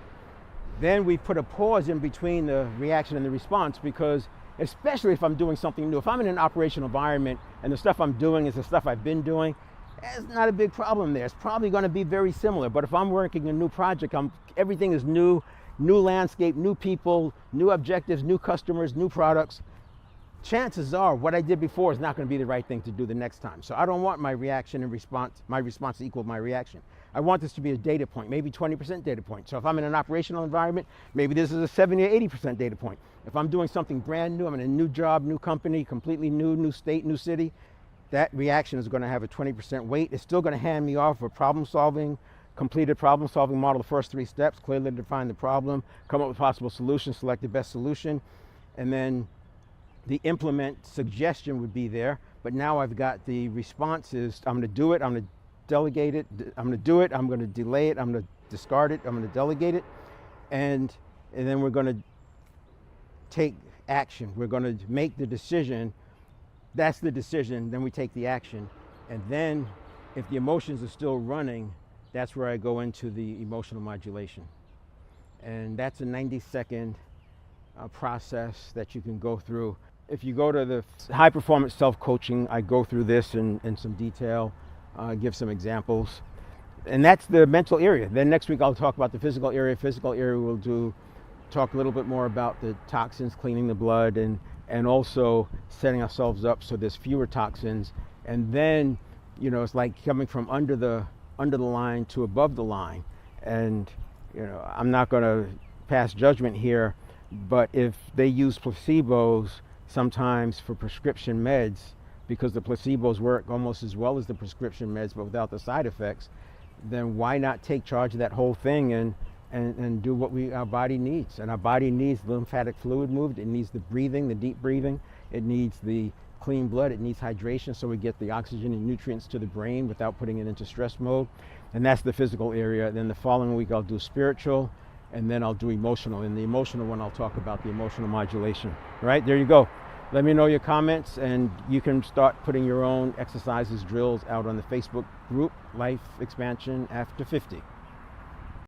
Then we put a pause in between the reaction and the response, because especially if I'm doing something new, if I'm in an operational environment and the stuff I'm doing is the stuff I've been doing, that's not a big problem there. It's probably going to be very similar. But if I'm working a new project, everything is new landscape, new people, new objectives, new customers, new products. Chances are what I did before is not going to be the right thing to do the next time. So I don't want my reaction and response, my response to equal my reaction. I want this to be a data point, maybe 20% data point. So if I'm in an operational environment, maybe this is a 70 or 80% data point. If I'm doing something brand new, I'm in a new job, new company, completely new state, new city, that reaction is going to have a 20% weight. It's still going to hand me off a completed problem solving model, the first 3 steps, clearly define the problem, come up with possible solutions, select the best solution, and then the implement suggestion would be there. But now I've got the responses. I'm going to do it, I'm going to delegate it, I'm going to do it, I'm going to delay it, I'm going to discard it, I'm going to delegate it, and then we're going to take action. We're going to make the decision. That's the decision. Then we take the action, and then if the emotions are still running, that's where I go into the emotional modulation, and that's a 90-second process that you can go through. If you go to the high performance self-coaching, I go through this in some detail. Give some examples, and that's the mental area. Then next week I'll talk about the physical area. Physical area we'll talk a little bit more about the toxins, cleaning the blood, and also setting ourselves up so there's fewer toxins. And then, it's like coming from under the line to above the line. And I'm not going to pass judgment here, but if they use placebos sometimes for prescription meds, because the placebos work almost as well as the prescription meds but without the side effects, then why not take charge of that whole thing and do what our body needs? And our body needs lymphatic fluid moved. It needs the breathing, the deep breathing. It needs the clean blood. It needs hydration so we get the oxygen and nutrients to the brain without putting it into stress mode. And that's the physical area. Then the following week I'll do spiritual, and then I'll do emotional. In the emotional one, I'll talk about the emotional modulation. All right, there you go. Let me know your comments, and you can start putting your own exercises, drills out on the Facebook group, Life Expansion After 50.